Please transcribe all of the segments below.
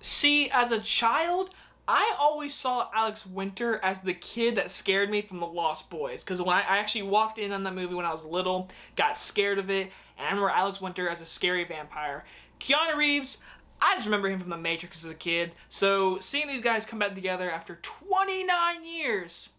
See, as a child, I always saw Alex Winter as the kid that scared me from The Lost Boys. Because when I actually walked in on that movie when I was little, got scared of it, and I remember Alex Winter as a scary vampire. Keanu Reeves, I just remember him from The Matrix as a kid. So seeing these guys come back together after 29 years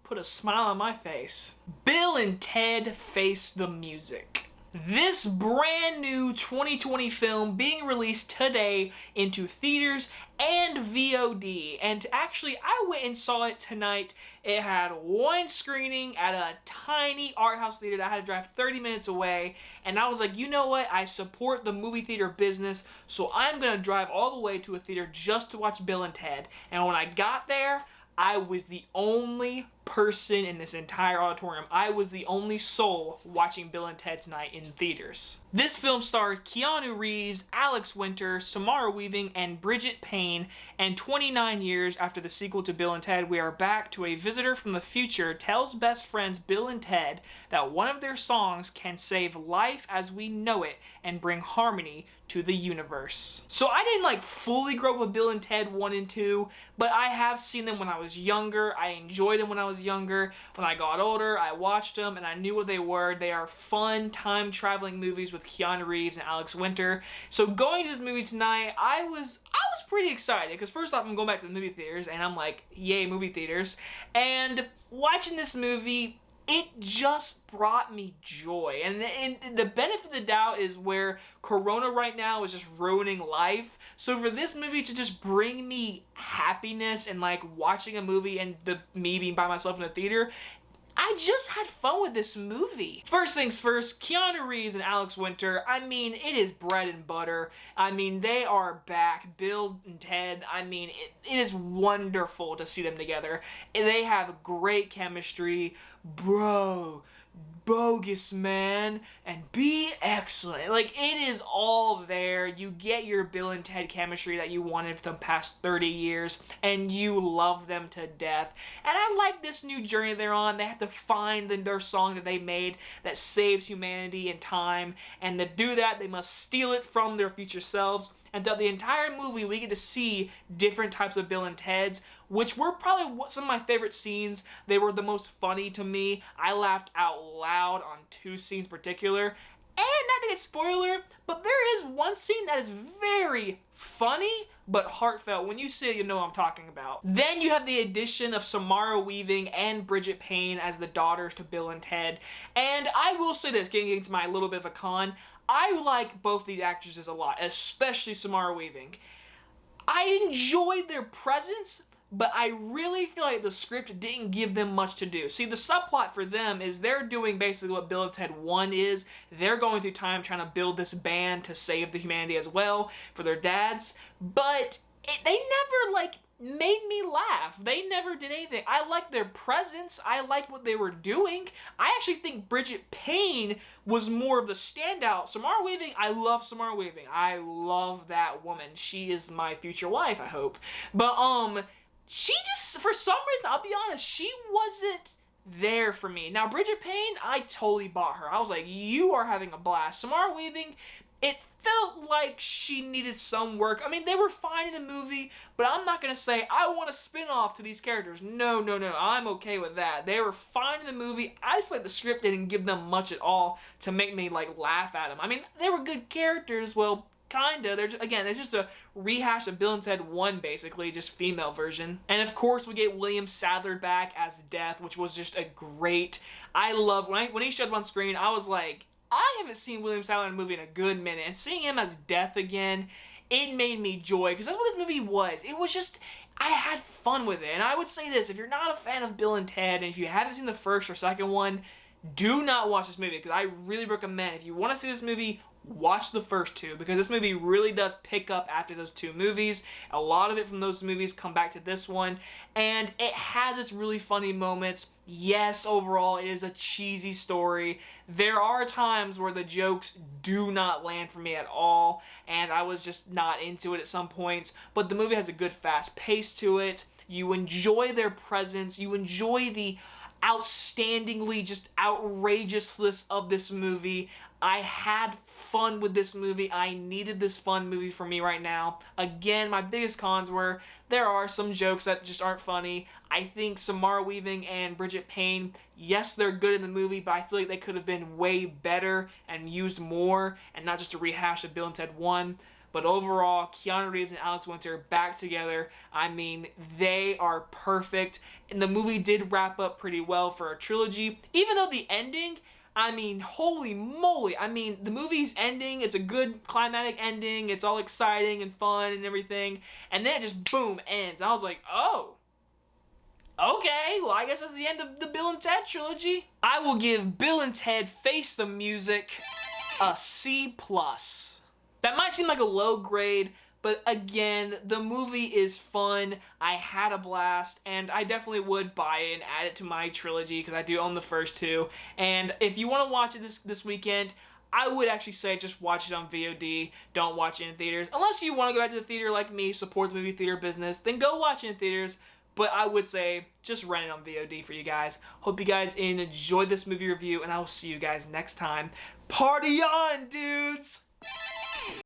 put a smile on my face. Bill and Ted Face the Music. This brand new 2020 film being released today into theaters and VOD. And actually, I went and saw it tonight. It had one screening at a tiny art house theater that I had to drive 30 minutes away. And I was like, you know what? I support the movie theater business, so I'm gonna drive all the way to a theater just to watch Bill and Ted. And when I got there, I was the only person in this entire auditorium. I was the only soul watching Bill and Ted tonight in theaters. This film stars Keanu Reeves, Alex Winter, Samara Weaving, and Bridget Payne, and 29 years after the sequel to Bill and Ted, we are back to a visitor from the future tells best friends Bill and Ted that one of their songs can save life as we know it and bring harmony to the universe. So I didn't fully grow up with Bill and Ted 1 and 2, but I have seen them when I was younger. I enjoyed them when I was younger. When I got older, I watched them and I knew what they were. They are fun time-traveling movies with Keanu Reeves and Alex Winter. So going to this movie tonight, I was pretty excited because first off, I'm going back to the movie theaters and I'm like, yay, movie theaters. And watching this movie, it just brought me joy. And the benefit of the doubt is where Corona right now is just ruining life. So for this movie to just bring me happiness and watching a movie and me being by myself in a theater, I just had fun with this movie. First things first, Keanu Reeves and Alex Winter, I mean, it is bread and butter. I mean, they are back. Bill and Ted, I mean, it is wonderful to see them together. They have great chemistry. Bro, bogus man, and be excellent. It is all there. You get your Bill and Ted chemistry that you wanted for the past 30 years, and you love them to death. And I like this new journey they're on. They have to find their song that they made that saves humanity and time, and to do that, they must steal it from their future selves. And throughout the entire movie, we get to see different types of Bill and Teds, which were probably some of my favorite scenes. They were the most funny to me. I laughed out loud on 2 scenes in particular. And not to get spoiler, but there is one scene that is very funny but heartfelt. When you see it, you know what I'm talking about. Then you have the addition of Samara Weaving and Bridget Payne as the daughters to Bill and Ted. And I will say this, getting into my little bit of a con, I like both these actresses a lot, especially Samara Weaving. I enjoyed their presence, but I really feel like the script didn't give them much to do. See, the subplot for them is they're doing basically what Bill and Ted 1 is. They're going through time trying to build this band to save the humanity as well for their dads, but they never made me laugh. They never did anything. I liked their presence. I liked what they were doing. I actually think Bridget Payne was more of the standout. Samara Weaving, I love Samara Weaving. I love that woman. She is my future wife, I hope. But she just, for some reason, I'll be honest, she wasn't there for me. Now, Bridget Payne, I totally bought her. I was like, you are having a blast. Samara Weaving, it felt like she needed some work. I mean, they were fine in the movie, but I'm not going to say, I want a spin-off to these characters. No. I'm okay with that. They were fine in the movie. I feel like the script didn't give them much at all to make me, laugh at them. I mean, they were good characters. Well, kinda. It's just a rehash of Bill and Ted 1, basically, just female version. And of course, we get William Sadler back as Death, which was just a great... I love... When he showed up on screen, I was like, I haven't seen William Sadler in a movie in a good minute, and seeing him as Death again, it made me joy, because that's what this movie was. It was just... I had fun with it, and I would say this, if you're not a fan of Bill and Ted, and if you haven't seen the first or second one, do not watch this movie, because I really recommend, if you want to see this movie, watch the first 2, because this movie really does pick up after those 2 movies. A lot of it from those movies come back to this one, and it has its really funny moments. Yes, overall, it is a cheesy story. There are times where the jokes do not land for me at all, and I was just not into it at some points, but the movie has a good fast pace to it. You enjoy their presence. You enjoy the... outstandingly just outrageousness of this movie. I had fun with this movie. I needed this fun movie for me right now. Again, my biggest cons were there are some jokes that just aren't funny. I think Samara Weaving and Bridget Payne, yes, they're good in the movie, but I feel like they could have been way better and used more and not just a rehash of Bill and Ted 1. But overall, Keanu Reeves and Alex Winter back together. I mean, they are perfect. And the movie did wrap up pretty well for a trilogy. Even though the ending, I mean, holy moly. I mean, the movie's ending, it's a good climatic ending. It's all exciting and fun and everything. And then it just, boom, ends. I was like, oh. Okay, well, I guess that's the end of the Bill and Ted trilogy. I will give Bill and Ted Face the Music a C+. That might seem like a low grade, but again, the movie is fun. I had a blast, and I definitely would buy it and add it to my trilogy because I do own the first two. And if you want to watch it this weekend, I would actually say just watch it on VOD. Don't watch it in theaters. Unless you want to go back to the theater like me, support the movie theater business, then go watch it in theaters. But I would say just rent it on VOD for you guys. Hope you guys enjoyed this movie review, and I will see you guys next time. Party on, dudes!